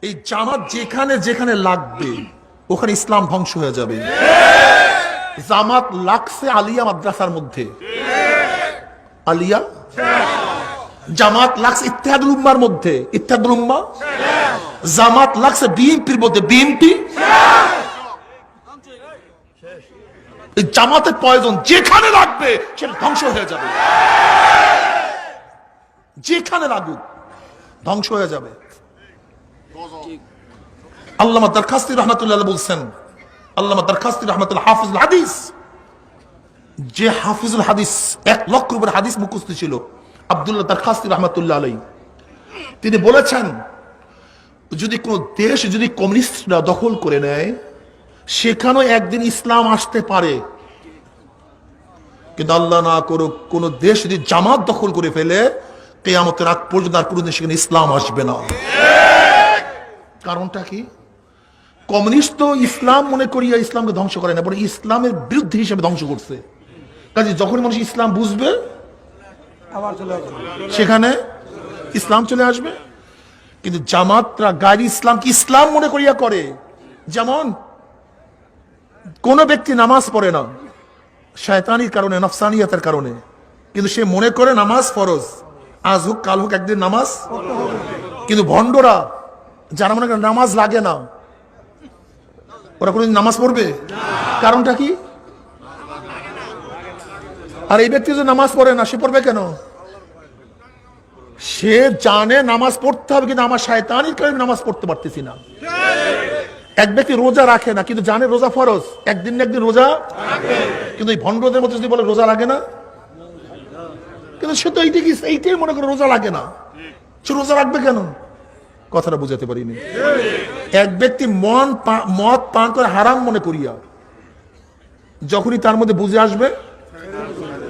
এই জামাত যেখানে যেখানে লাগবে ওখানে ইসলাম ধ্বংস হয়ে যাবে। জামাত লাগছে আলিয়া মাদ্রাসার মধ্যে, আলিয়া। জামাত লাগছে ইত্তেহাদুল উম্মার মধ্যে, ইত্তেহাদুল উম্মা। জামাত লাগছে বিএনপির মধ্যে, বিএনপি। এই জামাতের প্রয়োজন যেখানে লাগবে সেটা ধ্বংস হয়ে যাবে, যেখানে লাগুক ধ্বংস হয়ে যাবে। আল্লামা দরখাস্তি রহমাতুল্লাহ বলছেন, আল্লামা দরখাস্তি রহমাতুল্লাহ হাফিজুল হাদিস, যে হাফিজুল হাদিস 1 লক্ষ উপর হাদিস মুখস্থ ছিল, আব্দুল্লাহ দরখাস্তি রহমাতুল্লাহ আলাইহি, তিনি বলেছেন যদি কোন দেশ যদি কমিউনিস্টরা দখল করে নেয় সেখানেও একদিন ইসলাম আসতে পারে, কিন্তু আল্লাহ না করুক কোন দেশ যদি জামাত দখল করে ফেলে কিয়ামতের আগ পর্যন্ত আর কোনদিন সেখানে ইসলাম আসবে না। কারণটা কি? কমিউনিস্ট তো ইসলাম মনে করিয়া ইসলামকে ধ্বংস করে না, বলে ইসলামের বিরুদ্ধে হিসেবে ধ্বংস করছে। কাজে যখন মানুষ ইসলাম বুঝবে সেখানে ইসলাম চলে আসবে। কিন্তু জামাতরা গায়রে ইসলাম কি ইসলাম মনে করিয়া করে। যেমন কোন ব্যক্তি নামাজ পড়ে না শয়তানির কারণে, নফসানিয়াতের কারণে, কিন্তু সে মনে করে নামাজ ফরজ, আজ হোক কাল হোক একদিন নামাজ। কিন্তু ভণ্ডরা যারা মনে করে নামাজ লাগে না, ওরা কোনদিন নামাজ পড়বে? কারণটা কি? আর এই ব্যক্তি যদি নামাজ পড়ে না, সে পড়বে কেন? সে জানে নামাজ পড়তে হবে, কিন্তু আমার শয়তানির কারণে নামাজ পড়তে পারতেছি না। এক ব্যক্তি রোজা রাখে না, কিন্তু জানে রোজা ফরজ, একদিন না একদিন রোজা রাখে। কিন্তু এই ভণ্ডদের মধ্যে যদি বলে রোজা লাগে না, কিন্তু সে তো এইটাই মনে করে রোজা লাগে না, সে রোজা রাখবে কেন? কথাটা বুঝাতে পারিনি। এক ব্যক্তি মদ পান করে হারাম মনে করিয়া যখনই তার মধ্যে বুঝে আসবে,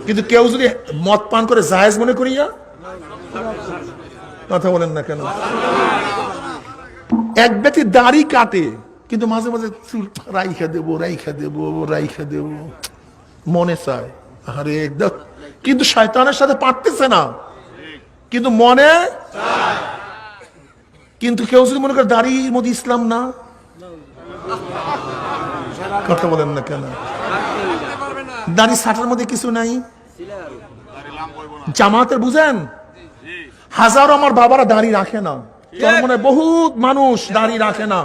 কিন্তু কেউ যদি মদ পান করে জায়েজ মনে করিয়া, কথা বলেন না কেন? এক ব্যক্তি দাড়ি কাটে, কিন্তু মাঝে মাঝে চুল রাইখা দেবো রাইখা দেবো রাইখা দেবো মনে চায়, আরে একদম, কিন্তু শয়তানের সাথে পারতেছে না, কিন্তু মনে। কিন্তু কেউ যদি মনে করে দাড়ির মধ্যে ইসলাম না, কথা বলেন না কেন? দাড়ি ছাটার মধ্যে কিছু নাই। জামাতের বুঝেন, হাজারো আমার বাবারা দাড়ি রাখে না, তোর মনে বহুত মানুষ দাড়ি রাখে না,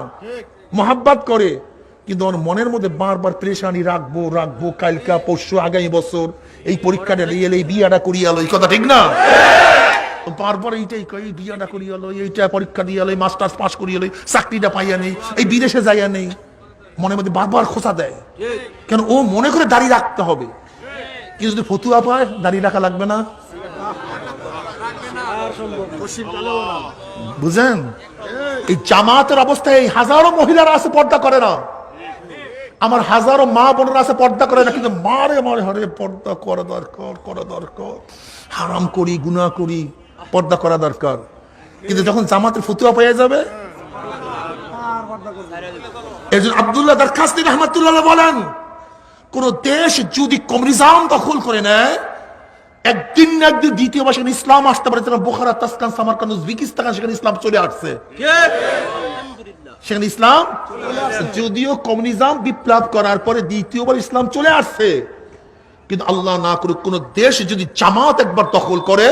মোহাব্বত করে, কিন্তু ওর মনের মধ্যে বারবার প্রেশানি, রাখবো রাখবো, কালকা পরশু আগামী বছর এই পরীক্ষাটা নিয়ে এলো, এই বিয়াটা করিয়ে এলো, এই কথা ঠিক না? বারবার এইটাই কই, বিয়াটা করিয়ে এলো, এইটা পরীক্ষা দিয়ে এলো, মাস্টার্স পাস করিয়ে এলো, চাকরিটা পাইয়া নেই, এই বিদেশে যাইয়া নেই, মনের মধ্যে বারবার খোঁচা দেয়। কেন? ও মনে করে দাড়ি রাখতে হবে, কিন্তু যদি ফতুয়া পায় দাড়ি রাখা লাগবে না। বুঝেন? এই জামাতের অবস্থায় এই হাজারো মহিলারা আছে পর্দা করে না, আমার হাজারো মা বোনেরা আছে পর্দা করে না, কিন্তু মারে মারে হরে পর্দা করা দরকার, করা দরকার, হারাম করি গুনাহ করি, পর্দা করা দরকার। কিন্তু যখন জামাতের ফতুয়া পেয়ে যাবে, একজন আব্দুল্লাহ দরখাস্তি রহমাতুল্লাহ বলেন, কোন দেশ যদি কমিউনিজম দখল করে নেয় একদিন না একদিন দ্বিতীয়বার সেখানে ইসলাম আসতে পারে। যেমন বোখারা, তাসকান, সামারকান্দ, উজবেকিস্তান, সেখানে ইসলাম চলে আসছে, সেখানে ইসলাম। যদিও কমিউনিজম বিপ্লব করার পরে দ্বিতীয়বার ইসলাম চলে আসছে, কিন্তু আল্লাহ না করুক কোন দেশ যদি জামাত একবার দখল করে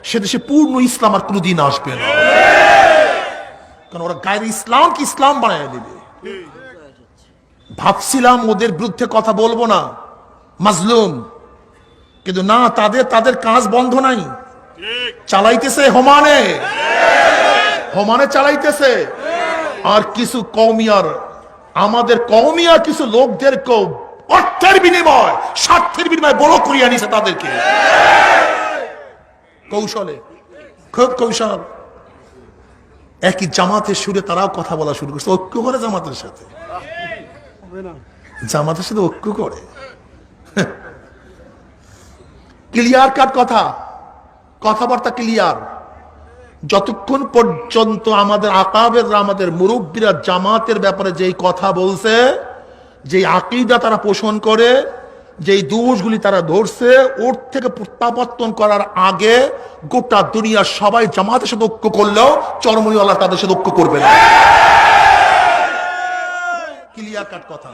সে দেশে পূর্ণ ইসলাম আর কোনদিন আসবে না। কারণ ওরা গায়রে ইসলাম কি ইসলাম বানায় দিবে। ভাবছিলাম ওদের বিরুদ্ধে কথা বলবো না, মাজলুম, কিন্তু না, তাদের কাজ বন্ধ নাই, চালাইতেছে হোমানে, হোমানে চালাইতেছে। আর কিছু কওমিয়ার, আমাদের কওমিয়ার কিছু লোকদেরকেও অর্থের বিনিময়, স্বার্থের বিনিময়ে বড় করিয়া নিছে তাদেরকে, কৌশলে, খুব কৌশল। একই জামাতের সুরে তারাও কথা বলা শুরু করছে, ঐক্য করে জামাতের সাথে, জামাতের সাথে ঐক্য করে। ক্লিয়ার কাট কথা, কথাবার্তা ক্লিয়ার। যতক্ষণ পর্যন্ত আমাদের আকাবেররা, আমাদের মুরব্বীরা জামাতের ব্যাপারে যেই কথা বলছে, যে আকীদা তারা পোষণ করে, যেই দোষগুলি তারা ধরছে ওর থেকে প্রত্যাবর্তন করার আগে গোটা দুনিয়ার সবাই জামাতের সাথে ঐক্য করলেও চরমনিওয়ালা তাদের সাথে ঐক্য করবে না। ক্লিয়ার কাট কথা।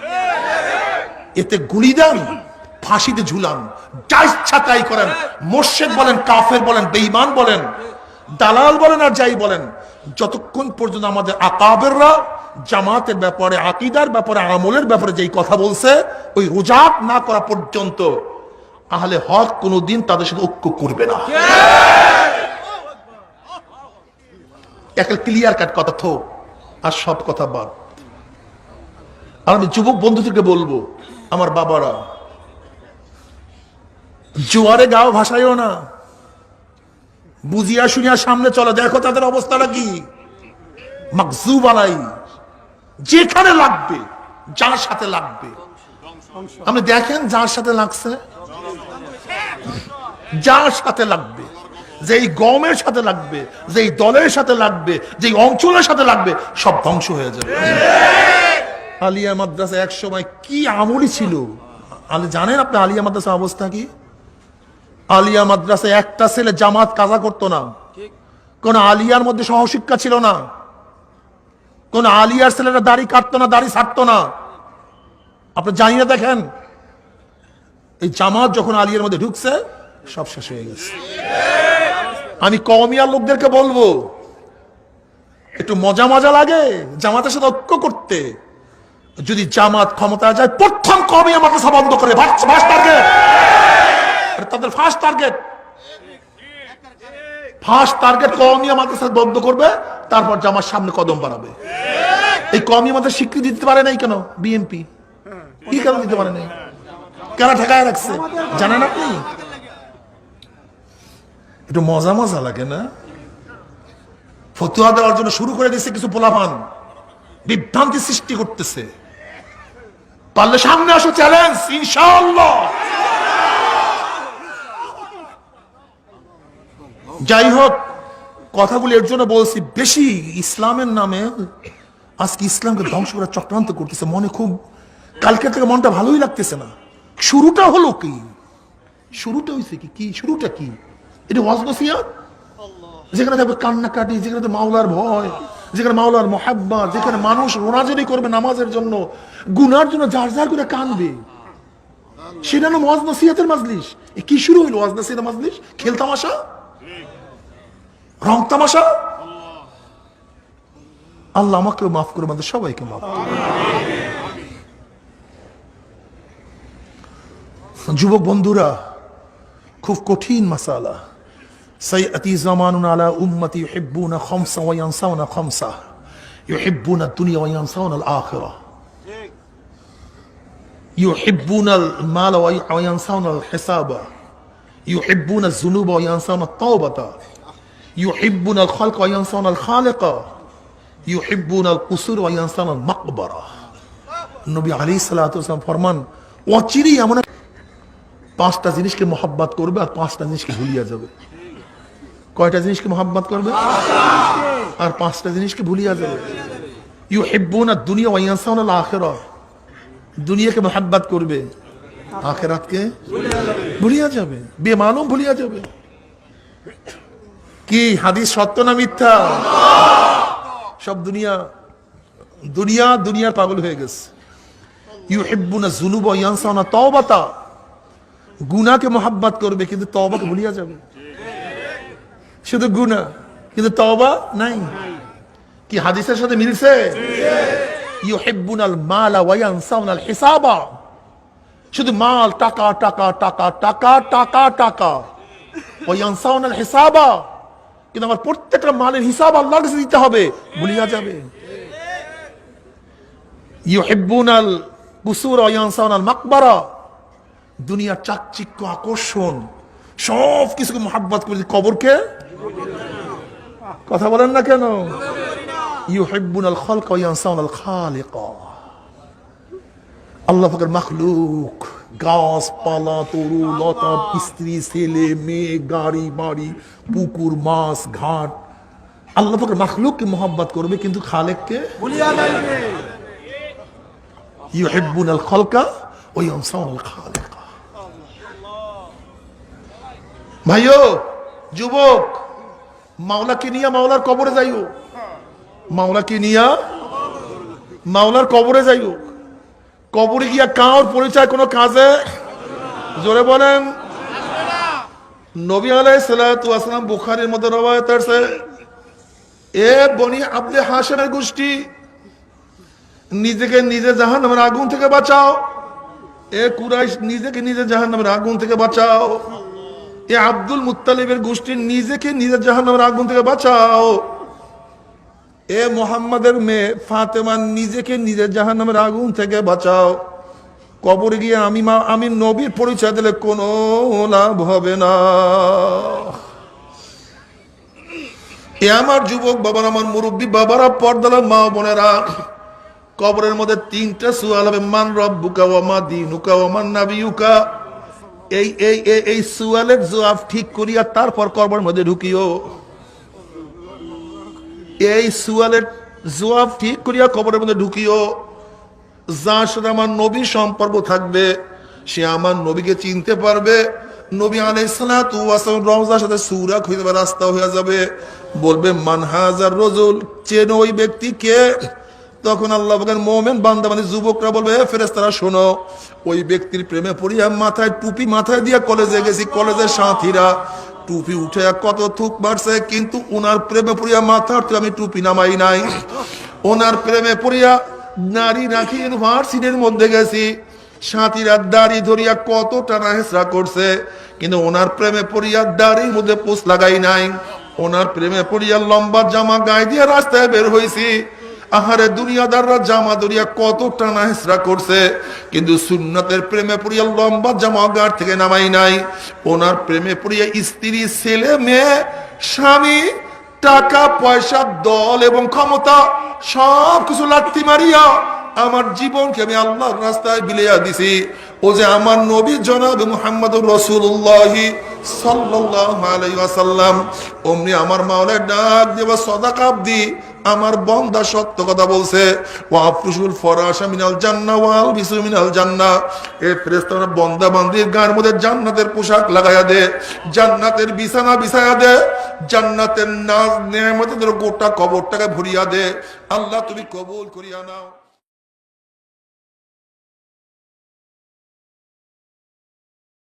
এতে গুলি দেন, ফাঁসিতে ঝুলান, যা ইচ্ছা তাই করেন, মোর্শেদ বলেন, কাফের বলেন, বেঈমান বলেন, দালাল বলেন আর যাই বলেন, যতক্ষণ পর্যন্ত আমাদের আকাবেররা জামাতের ব্যাপারে, আকীদার ব্যাপারে, আমলের ব্যাপারে যেই কথা বলছে ওই রোজাত না করা পর্যন্ত আহলে হক কোনোদিন তাদের সাথে ঐক্য করবে না। একটা ক্লিয়ার কাট কথা থো, আর সব কথা বাদ। আর আমি যুবক বন্ধুদেরকে বলবো, আমার বাবারা, জোয়ারে গাও ভাসাইও না, বুঝিয়া শুনিয়া সামনে চলো, দেখো তাদের অবস্থাটা কি। মাকজুব আলাই, যেখানে লাগবে, যার সাথে লাগবে, আপনি দেখেন যার সাথে লাগছে, যার সাথে লাগবে, যেই গমের সাথে লাগবে, যেই দলের সাথে লাগবে, যেই অঞ্চলের সাথে লাগবে, সব ধ্বংস হয়ে যাবে। আলিয়া মাদ্রাসা এক সময় কি আমলি ছিল জানেন আপনি? আলিয়া মাদ্রাসা অবস্থা কি? আলিয়া মাদ্রাসায় একটা ছেলে জামাত কাজা করতো না, কোন আলিয়ার মধ্যে সহশিক্ষা ছিল না, কোন আলিয়ার ছেলেরা দাড়ি কাটতো না, দাড়ি ছাড়তো না। আপনি জানি না, দেখেন এই জামাত যখন আলিয়ার মধ্যে ঢুকছে সব শেষ হয়ে গেছে। আমি কওমিয়ার লোকদেরকে বলবো, একটু মজা মজা লাগে জামাতের সাথে ঐক্য করতে। যদি জামাত ক্ষমতায় যায়, প্রথম কওমিয়া মাদ্রাসা বন্ধ করে, তাদের ফার্স্ট টার্গেট কওমিয়া মাদ্রাসা বন্ধ করবে, তারপর জামাত সামনে কদম বাড়াবে। এই কওমিয়া মাদ্রাসা স্বীকৃতি দিতে পারে নাই কেন বিএনপি? কি কেন দিতে পারে নাই? কেন ঠেকায় রাখছে জানেন আপনি? একটু মজা মজা লাগে না? ফতুয়া দেওয়ার জন্য শুরু করে দিচ্ছে কিছু পোলাপান, বিভ্রান্তি সৃষ্টি করতেছে। পারলে সামনে আসো, চ্যালেঞ্জ ইনশাআল্লাহ। যাই হোক, কথাগুলো এর জন্য বলছি, বেশি ইসলামের নামে আজকে ইসলামকে ধ্বংস করার চক্রান্ত করতেছে। মনে খুব, কালকে থেকে মনটা ভালোই লাগতেছে না। শুরুটা হলো কি? শুরুটা হয়েছে কি? শুরুটা কি? এটা ওয়াজ নসিহত, যেখানে থাকবে কান্নাকাটি, যেখানে মাওলার ভয়, যেখানে মাওলার মোহাব্বত, যেখানে মানুষ রোনাজারি করবে নামাজের জন্য, গুনার জন্য যার যার করে কানবে, সেটা না ওয়াজ নসিহতের মাজলিস। কি শুরু হইল ওয়াজ নসিহতের মাজলিস? খেল তামাশা, রং তামাশা। আল্লাহ আমাকেও মাফ করে, আমাদের সবাইকে মাফ করে। যুবক বন্ধুরা, খুব কঠিন মাসালা। সাইয়াতি জামানুন আলা উম্মতি ইউহিব্বুনা খামসা ওয়া ইয়ানসাউনা খামসা, ইউহিব্বুনা দুনিয়া ওয়া ইয়ানসাউনা আল আখিরাহ, ইউহিব্বুনা আল মাল ওয়া ইয়ানসাউনা আল হিসাবা, ইউহিব্বুনা আয-যুনুবা ওয়া ইয়ানসাউনা আত-তাওবাতা, ইউহিব্বুনা আল খালকা ওয়া ইয়ানসাউনা আল খালিকা, ইউহিব্বুনা আল কুসুর ওয়া ইয়ানসাউনা আল মাকবারা। নবী আলাইহিস সালাতু ওয়াস সালাম ফরমান, অচিরেই এমন পাঁচটা জিনিসকে মোহাব্বত করবে আর পাঁচটা জিনিসকে ভুলিয়া যাবে। কয়টা জিনিসকে মোহাব্বত করবে আর পাঁচটা জিনিসকে ভুলিয়া যাবে। ইউহিব্বুনা দুনিয়া ওয়া ইয়ানসাউনা আল আখিরাহ, দুনিয়াকে মোহাব্বত করবে, আখিরাতকে ভুলিয়া যাবে, বেমালুম ভুলিয়া যাবে। কি হাদিস সত্য না মিথ্যা? সব দুনিয়ার পাগল হয়ে গেছে। ইউহিব্বুনা যুনুবা ওয়া ইয়ানসাউনা তাওবাতা, গুনাহকে মোহাব্বত করবে কিন্তু তওবাকে ভুলিয়া যাবে। শুধু গুনাহ কিন্তু তওবা নাই। কি হাদিসের সাথে মিলছে? ইউহিব্বুনাল মালা ওয়া ইয়ানসাউনাল হিসাবা, শুধু মাল, টাকা টাকা টাকা টাকা টাকা টাকা, ওয়া ইয়ানসাউনাল হিসাবা, কিন্তু আমার প্রত্যেকটা মালের হিসাব আল্লাহর কাছে দিতে হবে, ভুলিয়া যাবে। ইউহিব্বুনাল কুসুর ওয়া ইয়ানসাউনাল মাকবারা, দুনিয়ার চাকচিক্য, আকর্ষণ, সব কিছুকে মোহাব্বত করে, কবরকে কথা বলেন না কেন? ইউহিব্বুনাল খালকা ওয়া ইয়ানসাউনাল খালিকা, আল্লাহ পাকের মাখলুক, গাছপালা, তরু লতা, স্ত্রী, ছেলে, মেয়ে, গাড়ি বাড়ি, পুকুর, মাছ, ঘাট, আল্লাহ পাকের মাখলুককে মোহাব্বত করবে কিন্তু খালেককে ভুলিয়া যাবে। ইউহিব্বুনাল খালকা ওয়া ইয়ানসাউনাল খালিকা। ভাইও যুবক, মাওলাকে নিয়া মাওলার কবরে যাইও, মাওলাকে নিয়া মাওলার কবরে যাইও। কবরে গিয়া কার পরিচয় কোনো কাজে, জোরে বলেন। নবী আলাইহিস সালাতু ওয়াস সালাম, বুখারীর মধ্যে রওয়ায়াত আছে, এ বনি আব্দে হাশেমের গোষ্ঠী, নিজেকে নিজে জাহান্নামের আগুন থেকে বাঁচাও। এ কুরাইশ, নিজেকে নিজে জাহান্নামের আগুন থেকে বাঁচাও। এ আব্দুল মুত্তালিবের গোষ্ঠী, নিজেকে নিজে জাহান্নামের আগুন থেকে বাঁচাও। এ মুহাম্মাদের মেয়ে ফাতেমা, নিজেকে নিজে জাহান্নামের আগুন থেকে বাঁচাও। কবরে গিয়ে আমি নবীর পরিচয় দিলে কোনো লাভ হবে না। এ আমার যুবক বাবারা, আমার মুরব্বী বাবারা, পর্দালা মা বোনেরা, কবরের মধ্যে তিনটা সুয়াল হবে, মান রব্বুকা ওয়া মা দীনুকা ওয়া মান নাবিয়ুকা। এই সুয়ালের জবাব ঠিক করিয়া তারপর কবরের মধ্যে ঢুকিও। এই সুয়ালের জবাব ঠিক করিয়া কবরের মধ্যে ঢুকিও। যার সাথে আমার নবীর সম্পর্ক থাকবে, সে আমার নবীকে চিনতে পারবে। নবী আলাইহিস সালাতু ওয়াস সালাম রওজার সাথে সূরা হয়ে যাবে, রাস্তা হয়ে যাবে। বলবে মান হাজার রাজুল, চেনো ওই ব্যক্তি কে? তখন আল্লাহ বলেন, মুমিন বান্দা মানে যুবকরা বলবে, হে ফেরেশতারা শোনো, ওই ব্যক্তির প্রেমে পড়িয়া মাথায় টুপি মাথায় দিয়া কলেজে গেছি, কলেজের সাথীরা টুপি উঠে কত থুক মারছে, কিন্তু ওনার প্রেমে পড়িয়া মাথার তো আমি টুপি নামাই নাই। ওনার প্রেমে পড়িয়া নারী রাখি ইউনিভার্সিটির মধ্যে গেছি, সাথীরা দাড়ি ধরিয়া কত টানা হেসরা করছে, কিন্তু ওনার প্রেমে পড়িয়া দাড়ির মধ্যে পোষ লাগাই নাই। ওনার প্রেমে পড়িয়া লম্বা জামা গায়ে দিয়ে রাস্তায় বের হয়েছি। আহারে দুনিয়াদাররা জামা ধরিয়া কত টানা হেসরা করছে, কিন্তু সুন্নতের প্রেমে পড়িয়া লম্বা জামা গাড় থেকে নামাই নাই। ওনার প্রেমে পড়িয়া স্ত্রী, ছেলে মেয়ে, স্বামী, টাকা পয়সা, দল এবং ক্ষমতা সব কিছু লাথি মারিয়া আমার জীবনকে আমি আল্লাহর রাস্তায় বিলিয়ে দিছি। ও যে আমার নবী জনাব মুহাম্মদুর রাসূলুল্লাহ সাল্লাল্লাহু আলাইহি ওয়াসাল্লাম, অমনি আমার মাওলা ডাক দেবা, সাদাকা আবদি, আমার বান্দা সত্য কথা বলছে। ওয়া আফরুশুল ফরাশা মিনাল জান্নাহ ওয়া আলবিসু মিনাল জান্নাহ। এই ফেরেশতারা বান্দা বান্দির গায়ের মধ্যে জান্নাতের পোশাক লাগায়া দে, জান্নাতের বিছানা বিছায়া দে, জান্নাতের নাজ নেয়ামতের গোটা কবরটাকে ভরিয়া দে। আল্লাহ তুমি কবুল করিয়া নাও।